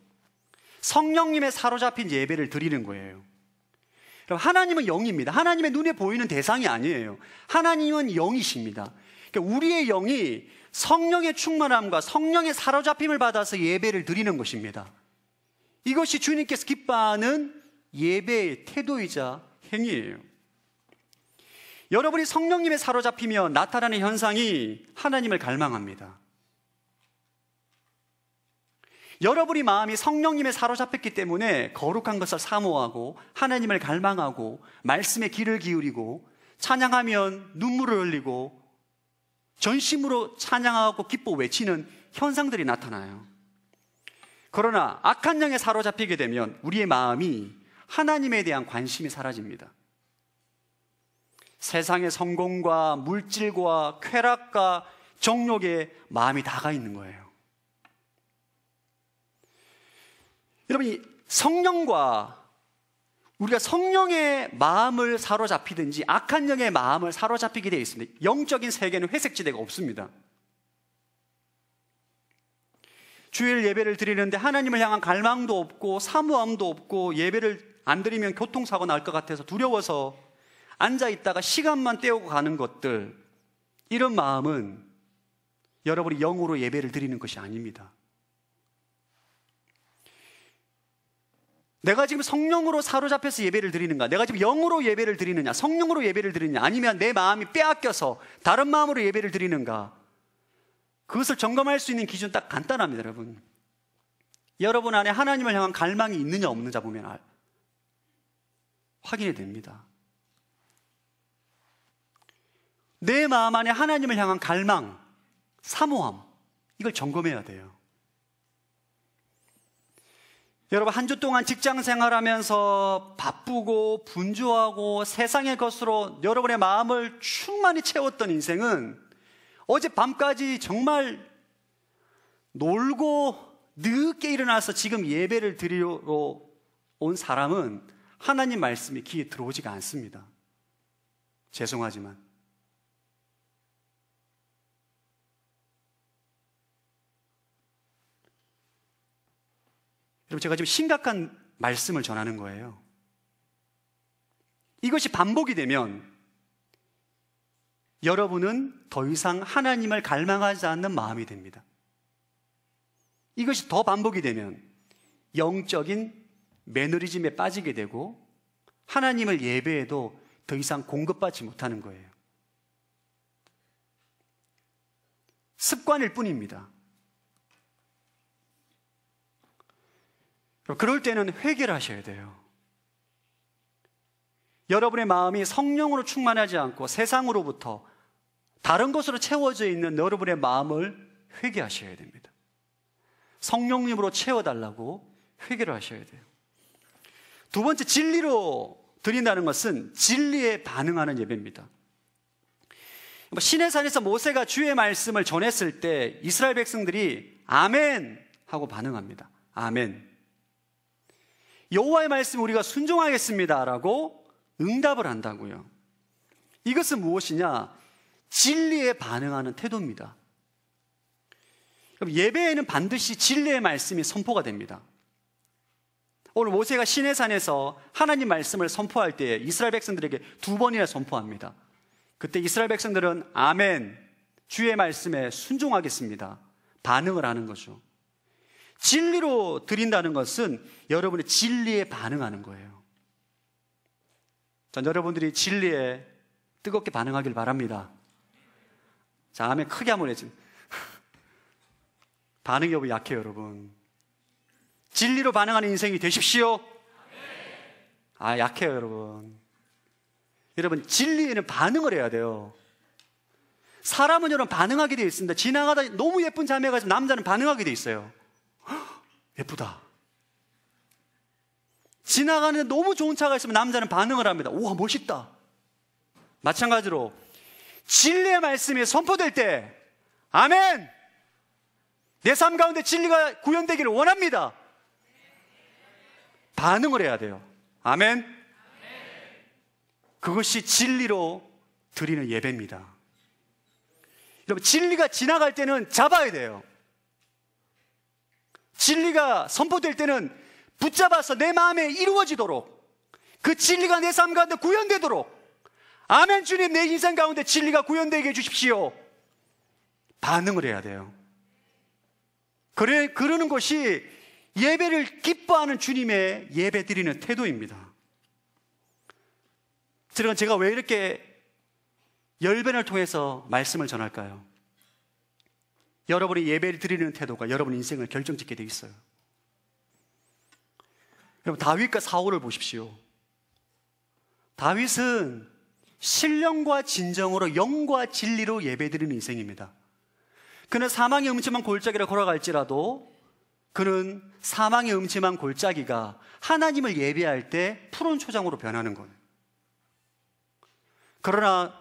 성령님의 사로잡힌 예배를 드리는 거예요. 하나님은 영입니다. 하나님의 눈에 보이는 대상이 아니에요. 하나님은 영이십니다. 우리의 영이 성령의 충만함과 성령의 사로잡힘을 받아서 예배를 드리는 것입니다. 이것이 주님께서 기뻐하는 예배의 태도이자 행위예요. 여러분이 성령님에 사로잡히면 나타나는 현상이 하나님을 갈망합니다. 여러분의 마음이 성령님에 사로잡혔기 때문에 거룩한 것을 사모하고 하나님을 갈망하고 말씀에 귀를 기울이고 찬양하면 눈물을 흘리고 전심으로 찬양하고 기뻐 외치는 현상들이 나타나요. 그러나 악한 영에 사로잡히게 되면 우리의 마음이 하나님에 대한 관심이 사라집니다. 세상의 성공과 물질과 쾌락과 정욕에 마음이 다가 있는 거예요. 여러분, 우리가 성령의 마음을 사로잡히든지 악한 영의 마음을 사로잡히게 되어 있습니다. 영적인 세계는 회색지대가 없습니다. 주일 예배를 드리는데 하나님을 향한 갈망도 없고 사모함도 없고, 예배를 안 드리면 교통사고 날 것 같아서 두려워서 앉아있다가 시간만 때우고 가는 것들, 이런 마음은 여러분이 영으로 예배를 드리는 것이 아닙니다. 내가 지금 성령으로 사로잡혀서 예배를 드리는가? 내가 지금 영으로 예배를 드리느냐? 성령으로 예배를 드리느냐? 아니면 내 마음이 빼앗겨서 다른 마음으로 예배를 드리는가? 그것을 점검할 수 있는 기준 딱 간단합니다, 여러분. 여러분 안에 하나님을 향한 갈망이 있느냐 없느냐 보면 확인이 됩니다. 내 마음 안에 하나님을 향한 갈망, 사모함, 이걸 점검해야 돼요. 여러분, 한 주 동안 직장 생활하면서 바쁘고 분주하고 세상의 것으로 여러분의 마음을 충만히 채웠던 인생은 어젯밤까지 정말 놀고 늦게 일어나서 지금 예배를 드리러 온 사람은 하나님 말씀이 귀에 들어오지가 않습니다. 죄송하지만. 여러분, 제가 지금 심각한 말씀을 전하는 거예요. 이것이 반복이 되면 여러분은 더 이상 하나님을 갈망하지 않는 마음이 됩니다. 이것이 더 반복이 되면 영적인 매너리즘에 빠지게 되고 하나님을 예배해도 더 이상 공급받지 못하는 거예요. 습관일 뿐입니다. 그럴 때는 회개를 하셔야 돼요. 여러분의 마음이 성령으로 충만하지 않고 세상으로부터 다른 것으로 채워져 있는 여러분의 마음을 회개하셔야 됩니다. 성령님으로 채워달라고 회개를 하셔야 돼요. 두 번째, 진리로 드린다는 것은 진리에 반응하는 예배입니다. 시내산에서 모세가 주의 말씀을 전했을 때 이스라엘 백성들이 아멘 하고 반응합니다. 아멘. 여호와의 말씀 우리가 순종하겠습니다 라고 응답을 한다고요. 이것은 무엇이냐? 진리에 반응하는 태도입니다. 그럼 예배에는 반드시 진리의 말씀이 선포가 됩니다. 오늘 모세가 시내산에서 하나님 말씀을 선포할 때 이스라엘 백성들에게 2번이나 선포합니다. 그때 이스라엘 백성들은 아멘, 주의 말씀에 순종하겠습니다, 반응을 하는 거죠. 진리로 드린다는 것은 여러분의 진리에 반응하는 거예요. 전 여러분들이 진리에 뜨겁게 반응하길 바랍니다. 자, 아멘 크게 한번 해주세요. 반응 여부 약해요, 여러분. 진리로 반응하는 인생이 되십시오. 아, 약해요, 여러분. 여러분, 진리에는 반응을 해야 돼요. 사람은 여러분 반응하게 되어 있습니다. 지나가다 너무 예쁜 자매가 있으면 남자는 반응하게 되어 있어요. 헉, 예쁘다. 지나가는데 너무 좋은 차가 있으면 남자는 반응을 합니다. 우와, 멋있다. 마찬가지로 진리의 말씀이 선포될 때 아멘! 내 삶 가운데 진리가 구현되기를 원합니다. 반응을 해야 돼요. 아멘. 그것이 진리로 드리는 예배입니다. 여러분, 진리가 지나갈 때는 잡아야 돼요. 진리가 선포될 때는 붙잡아서 내 마음에 이루어지도록, 그 진리가 내 삶 가운데 구현되도록, 아멘 주님, 내 인생 가운데 진리가 구현되게 해주십시오. 반응을 해야 돼요. 그러는 것이 예배를 기뻐하는 주님의 예배 드리는 태도입니다. 제가 왜 이렇게 열변을 통해서 말씀을 전할까요? 여러분이 예배를 드리는 태도가 여러분 인생을 결정짓게 돼 있어요. 여러분, 다윗과 사울을 보십시오. 다윗은 신령과 진정으로 영과 진리로 예배드리는 인생입니다. 그는 사망의 음침한 골짜기를 걸어갈지라도 그는 사망의 음침한 골짜기가 하나님을 예배할 때 푸른 초장으로 변하는 거예요. 그러나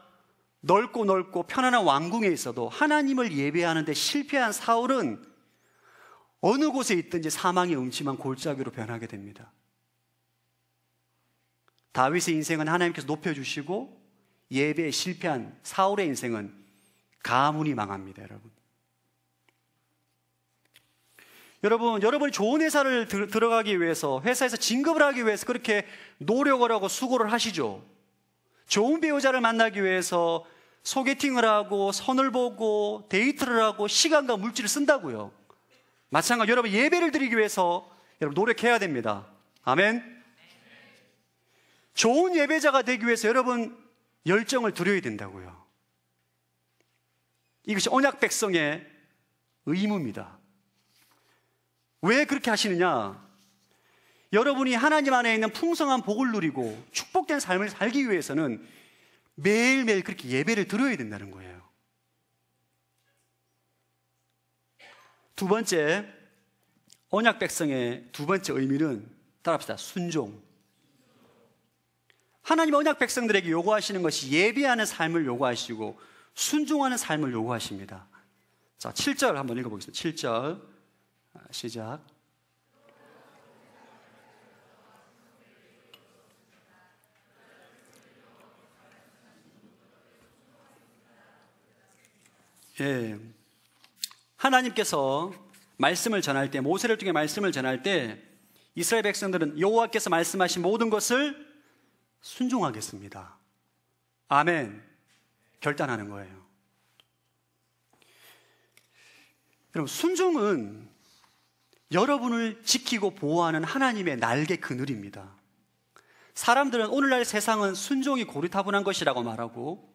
넓고 편안한 왕궁에 있어도 하나님을 예배하는데 실패한 사울은 어느 곳에 있든지 사망의 음침한 골짜기로 변하게 됩니다. 다윗의 인생은 하나님께서 높여주시고 예배에 실패한 사울의 인생은 가문이 망합니다. 여러분이 좋은 회사를 들어가기 위해서, 회사에서 진급을 하기 위해서 그렇게 노력을 하고 수고를 하시죠. 좋은 배우자를 만나기 위해서 소개팅을 하고 선을 보고 데이트를 하고 시간과 물질을 쓴다고요. 마찬가지로 여러분, 예배를 드리기 위해서 여러분 노력해야 됩니다. 아멘. 좋은 예배자가 되기 위해서 여러분 열정을 드려야 된다고요. 이것이 언약 백성의 의무입니다. 왜 그렇게 하시느냐? 여러분이 하나님 안에 있는 풍성한 복을 누리고 축복된 삶을 살기 위해서는 매일매일 그렇게 예배를 드려야 된다는 거예요. 두 번째, 언약 백성의 두 번째 의미는 따라합시다. 순종. 하나님 언약 백성들에게 요구하시는 것이 예배하는 삶을 요구하시고 순종하는 삶을 요구하십니다. 자, 7절 한번 읽어보겠습니다. 7절 시작. 예, 하나님께서 말씀을 전할 때, 모세를 통해 말씀을 전할 때 이스라엘 백성들은 여호와께서 말씀하신 모든 것을 순종하겠습니다. 아멘. 결단하는 거예요. 여러분, 순종은 여러분을 지키고 보호하는 하나님의 날개 그늘입니다. 사람들은 오늘날 세상은 순종이 고리타분한 것이라고 말하고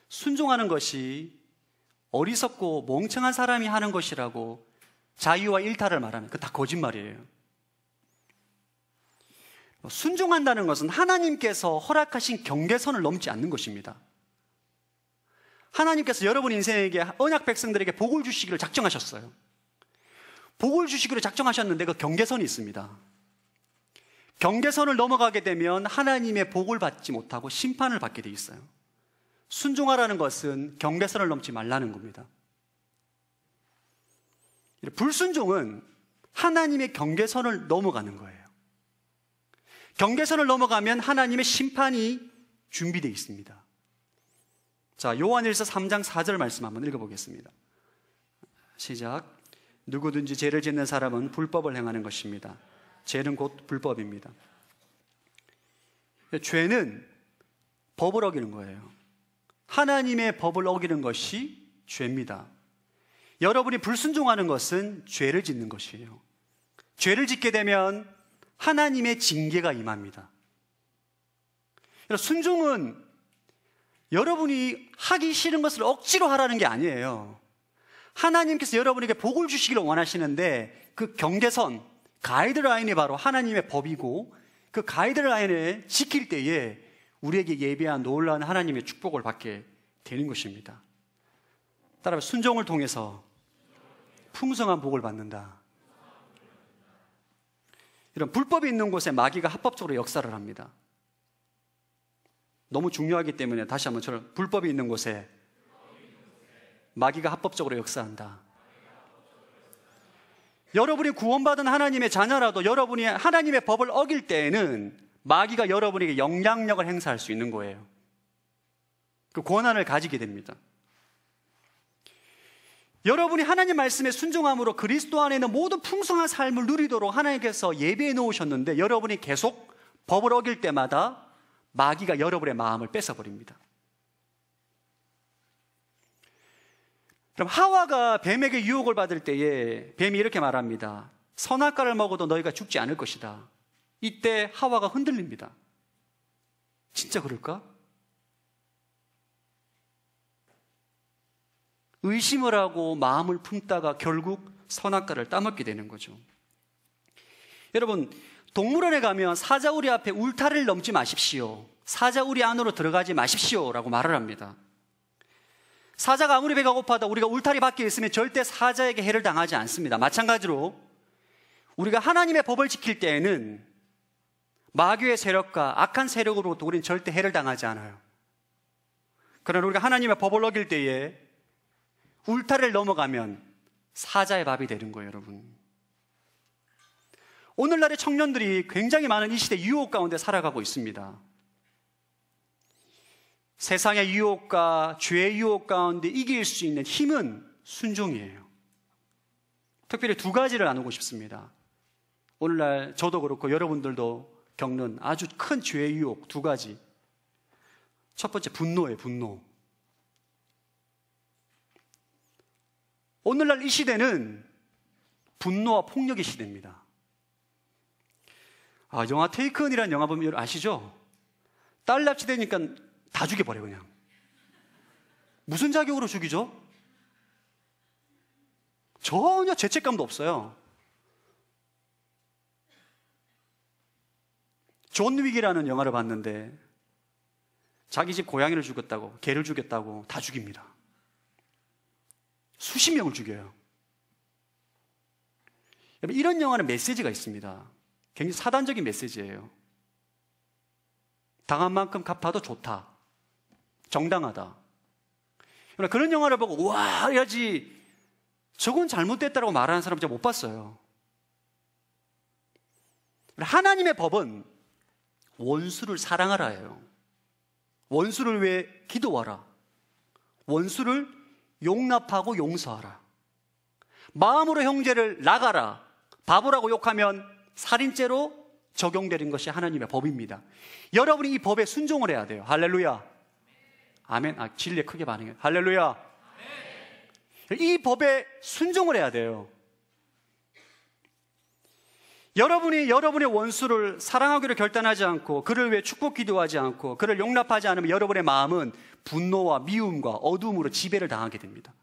순종하는 것이 어리석고 멍청한 사람이 하는 것이라고 자유와 일탈을 말하는, 그거 다 거짓말이에요. 순종한다는 것은 하나님께서 허락하신 경계선을 넘지 않는 것입니다. 하나님께서 여러분 인생에게 언약 백성들에게 복을 주시기를 작정하셨어요. 복을 주시기로 작정하셨는데 그 경계선이 있습니다. 경계선을 넘어가게 되면 하나님의 복을 받지 못하고 심판을 받게 돼 있어요. 순종하라는 것은 경계선을 넘지 말라는 겁니다. 불순종은 하나님의 경계선을 넘어가는 거예요. 경계선을 넘어가면 하나님의 심판이 준비되어 있습니다. 자, 요한일서 3장 4절 말씀 한번 읽어보겠습니다. 시작. 누구든지 죄를 짓는 사람은 불법을 행하는 것입니다. 죄는 곧 불법입니다. 죄는 법을 어기는 거예요. 하나님의 법을 어기는 것이 죄입니다. 여러분이 불순종하는 것은 죄를 짓는 것이에요. 죄를 짓게 되면 하나님의 징계가 임합니다. 순종은 여러분이 하기 싫은 것을 억지로 하라는 게 아니에요. 하나님께서 여러분에게 복을 주시기를 원하시는데 그 경계선, 가이드라인이 바로 하나님의 법이고 그 가이드라인을 지킬 때에 우리에게 예비한 놀라운 하나님의 축복을 받게 되는 것입니다. 따라서 순종을 통해서 풍성한 복을 받는다. 이런 불법이 있는 곳에 마귀가 합법적으로 역사를 합니다. 너무 중요하기 때문에 다시 한번 저는 불법이 있는 곳에 마귀가 합법적으로 역사한다. 여러분이 구원받은 하나님의 자녀라도 여러분이 하나님의 법을 어길 때에는 마귀가 여러분에게 영향력을 행사할 수 있는 거예요. 그 권한을 가지게 됩니다. 여러분이 하나님 말씀에 순종함으로 그리스도 안에 있는 모든 풍성한 삶을 누리도록 하나님께서 예비해 놓으셨는데 여러분이 계속 법을 어길 때마다 마귀가 여러분의 마음을 뺏어버립니다. 그럼 하와가 뱀에게 유혹을 받을 때에 뱀이 이렇게 말합니다. 선악과를 먹어도 너희가 죽지 않을 것이다. 이때 하와가 흔들립니다. 진짜 그럴까? 의심을 하고 마음을 품다가 결국 선악과를 따먹게 되는 거죠. 여러분, 동물원에 가면 사자우리 앞에 울타리를 넘지 마십시오. 사자우리 안으로 들어가지 마십시오 라고 말을 합니다. 사자가 아무리 배가 고파도 우리가 울타리 밖에 있으면 절대 사자에게 해를 당하지 않습니다. 마찬가지로 우리가 하나님의 법을 지킬 때에는 마귀의 세력과 악한 세력으로부터 우리는 절대 해를 당하지 않아요. 그러나 우리가 하나님의 법을 어길 때에 울타리를 넘어가면 사자의 밥이 되는 거예요, 여러분. 오늘날의 청년들이 굉장히 많은 이 시대 유혹 가운데 살아가고 있습니다. 세상의 유혹과 죄의 유혹 가운데 이길 수 있는 힘은 순종이에요. 특별히 두 가지를 나누고 싶습니다. 오늘날 저도 그렇고 여러분들도 겪는 아주 큰 죄의 유혹 두 가지. 첫 번째, 분노예요, 분노. 오늘날 이 시대는 분노와 폭력의 시대입니다. 영화 테이큰이라는 영화 보면 아시죠? 딸 납치되니까 다 죽여버려 그냥. 무슨 자격으로 죽이죠? 전혀 죄책감도 없어요. 존 윅이라는 영화를 봤는데 자기 집 고양이를 죽였다고, 개를 죽였다고 다 죽입니다. 수십 명을 죽여요. 이런 영화는 메시지가 있습니다. 굉장히 사단적인 메시지예요. 당한 만큼 갚아도 좋다. 정당하다. 그런 영화를 보고 와 해야지 저건 잘못됐다고 말하는 사람 제가 못 봤어요. 하나님의 법은 원수를 사랑하라예요. 원수를 위해 기도하라. 원수를 용납하고 용서하라. 마음으로 형제를 나가라. 바보라고 욕하면 살인죄로 적용되는 것이 하나님의 법입니다. 여러분이 이 법에 순종을 해야 돼요. 할렐루야. 아멘. 진리에 크게 반응해요. 할렐루야. 이 법에 순종을 해야 돼요. 여러분이 여러분의 원수를 사랑하기로 결단하지 않고 그를 위해 축복 기도하지 않고 그를 용납하지 않으면 여러분의 마음은 분노와 미움과 어두움으로 지배를 당하게 됩니다.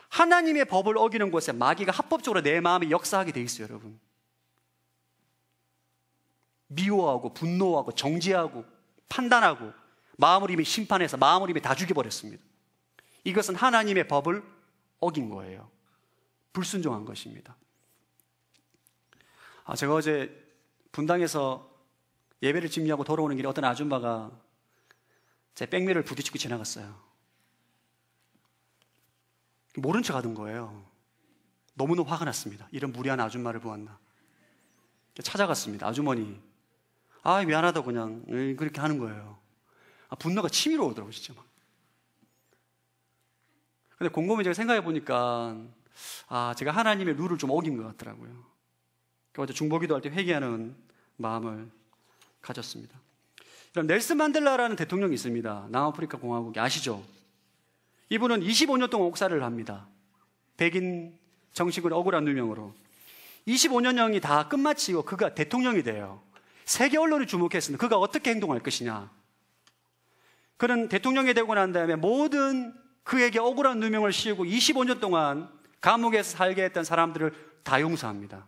하나님의 법을 어기는 곳에 마귀가 합법적으로 내 마음에 역사하게 돼 있어요, 여러분. 미워하고 분노하고 정죄하고 판단하고 마음을 이미 심판해서 마음을 이미 다 죽여버렸습니다. 이것은 하나님의 법을 어긴 거예요. 불순종한 것입니다. 제가 어제 분당에서 예배를 집리하고 돌아오는 길에 어떤 아줌마가 제 백미를 부딪히고 지나갔어요. 모른 척 하던 거예요. 너무너무 화가 났습니다. 이런 무례한 아줌마를 보았나. 찾아갔습니다. 아주머니, 미안하다고 그냥 그렇게 하는 거예요. 분노가 치밀어 오더라고요, 진짜 막. 근데 곰곰이 제가 생각해 보니까 제가 하나님의 룰을 좀 어긴 것 같더라고요. 어제 중보기도 할 때 회개하는 마음을 가졌습니다. 그럼 넬슨 만델라라는 대통령이 있습니다. 남아프리카 공화국이 아시죠? 이분은 25년 동안 옥살이를 합니다. 백인 정식으로 억울한 누명으로 25년형이 다 끝마치고 그가 대통령이 돼요. 세계 언론이 주목했습니다. 그가 어떻게 행동할 것이냐. 그는 대통령이 되고 난 다음에 모든 그에게 억울한 누명을 씌우고 25년 동안 감옥에서 살게 했던 사람들을 다 용서합니다.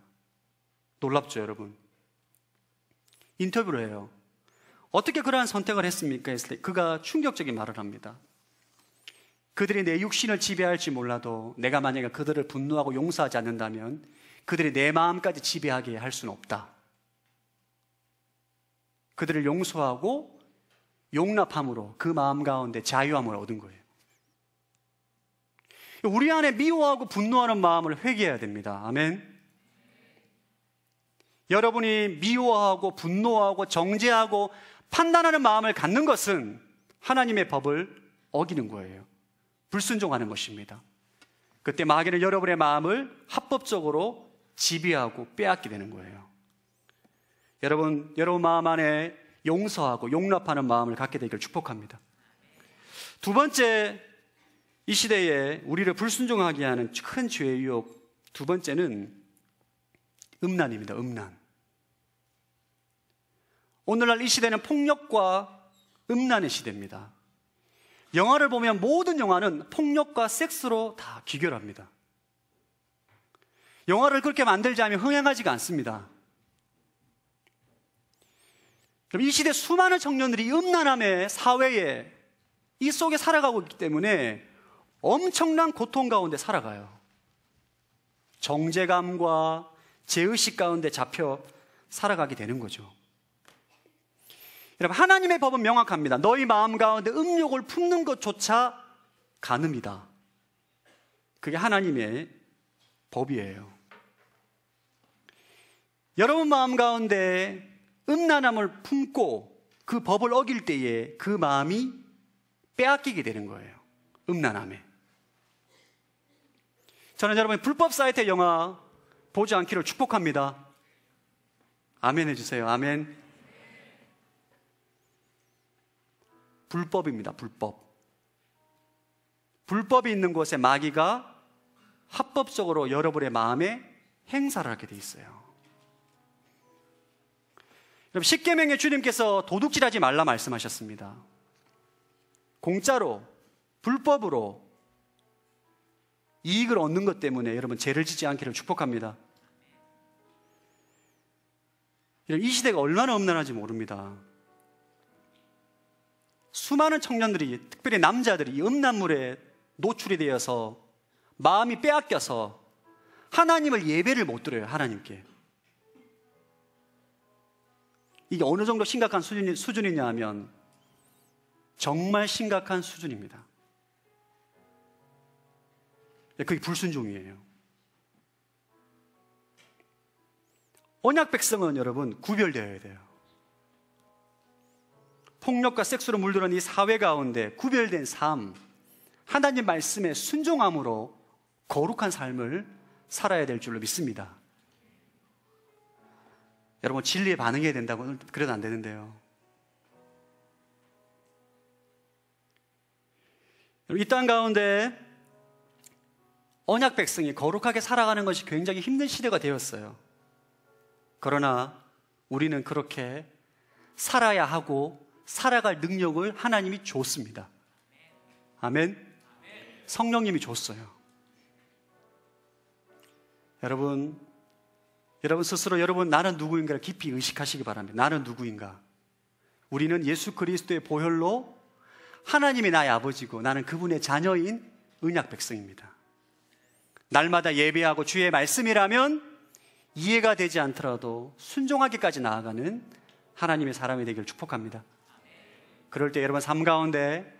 놀랍죠, 여러분? 인터뷰를 해요. 어떻게 그러한 선택을 했습니까? 했을 때 그가 충격적인 말을 합니다. 그들이 내 육신을 지배할지 몰라도 내가 만약에 그들을 분노하고 용서하지 않는다면 그들이 내 마음까지 지배하게 할 수는 없다. 그들을 용서하고 용납함으로 그 마음 가운데 자유함을 얻은 거예요. 우리 안에 미워하고 분노하는 마음을 회개해야 됩니다. 아멘. 여러분이 미워하고 분노하고 정죄하고 판단하는 마음을 갖는 것은 하나님의 법을 어기는 거예요. 불순종하는 것입니다. 그때 마귀는 여러분의 마음을 합법적으로 지배하고 빼앗게 되는 거예요. 여러분 마음 안에 용서하고 용납하는 마음을 갖게 되기를 축복합니다. 두 번째, 이 시대에 우리를 불순종하게 하는 큰 죄의 유혹 두 번째는 음란입니다. 음란. 오늘날 이 시대는 폭력과 음란의 시대입니다. 영화를 보면 모든 영화는 폭력과 섹스로 다 귀결합니다. 영화를 그렇게 만들자면 흥행하지가 않습니다. 그럼 이 시대 수많은 청년들이 음란함의 사회에 이 속에 살아가고 있기 때문에 엄청난 고통 가운데 살아가요. 정죄감과 죄의식 가운데 잡혀 살아가게 되는 거죠. 여러분, 하나님의 법은 명확합니다. 너희 마음 가운데 음욕을 품는 것조차 간음이다. 그게 하나님의 법이에요. 여러분 마음 가운데 음란함을 품고 그 법을 어길 때에 그 마음이 빼앗기게 되는 거예요. 음란함에. 저는 여러분 불법 사이트의 영화 보지 않기를 축복합니다. 아멘 해주세요. 아멘. 불법입니다. 불법. 불법이 있는 곳에 마귀가 합법적으로 여러분의 마음에 행사를 하게 돼 있어요. 여러분, 십계명에 주님께서 도둑질하지 말라 말씀하셨습니다. 공짜로 불법으로 이익을 얻는 것 때문에 여러분 죄를 짓지 않기를 축복합니다. 이 시대가 얼마나 음란한지 모릅니다. 수많은 청년들이, 특별히 남자들이 이 음란물에 노출이 되어서 마음이 빼앗겨서 하나님을 예배를 못 드려요. 하나님께. 이게 어느 정도 심각한 수준이냐 하면 정말 심각한 수준입니다. 그게 불순종이에요. 언약 백성은 여러분 구별되어야 돼요. 폭력과 섹스로 물들은 이 사회 가운데 구별된 삶, 하나님 말씀에 순종함으로 거룩한 삶을 살아야 될 줄로 믿습니다. 여러분 진리에 반응해야 된다고 그래도 안 되는데요. 이 땅 가운데 언약 백성이 거룩하게 살아가는 것이 굉장히 힘든 시대가 되었어요. 그러나 우리는 그렇게 살아야 하고 살아갈 능력을 하나님이 줬습니다. 아멘. 성령님이 줬어요. 여러분 스스로 나는 누구인가를 깊이 의식하시기 바랍니다. 나는 누구인가? 우리는 예수 그리스도의 보혈로 하나님이 나의 아버지고 나는 그분의 자녀인 언약 백성입니다. 날마다 예배하고 주의 말씀이라면 이해가 되지 않더라도 순종하기까지 나아가는 하나님의 사람이 되기를 축복합니다. 그럴 때 여러분 삶 가운데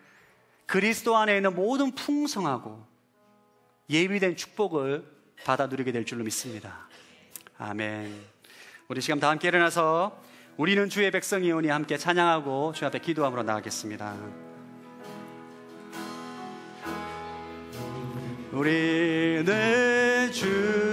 그리스도 안에 있는 모든 풍성하고 예비된 축복을 받아 누리게 될 줄로 믿습니다. 아멘. 우리 시간 다 함께 일어나서 우리는 주의 백성이오니 함께 찬양하고 주 앞에 기도함으로 나가겠습니다. 우리는 주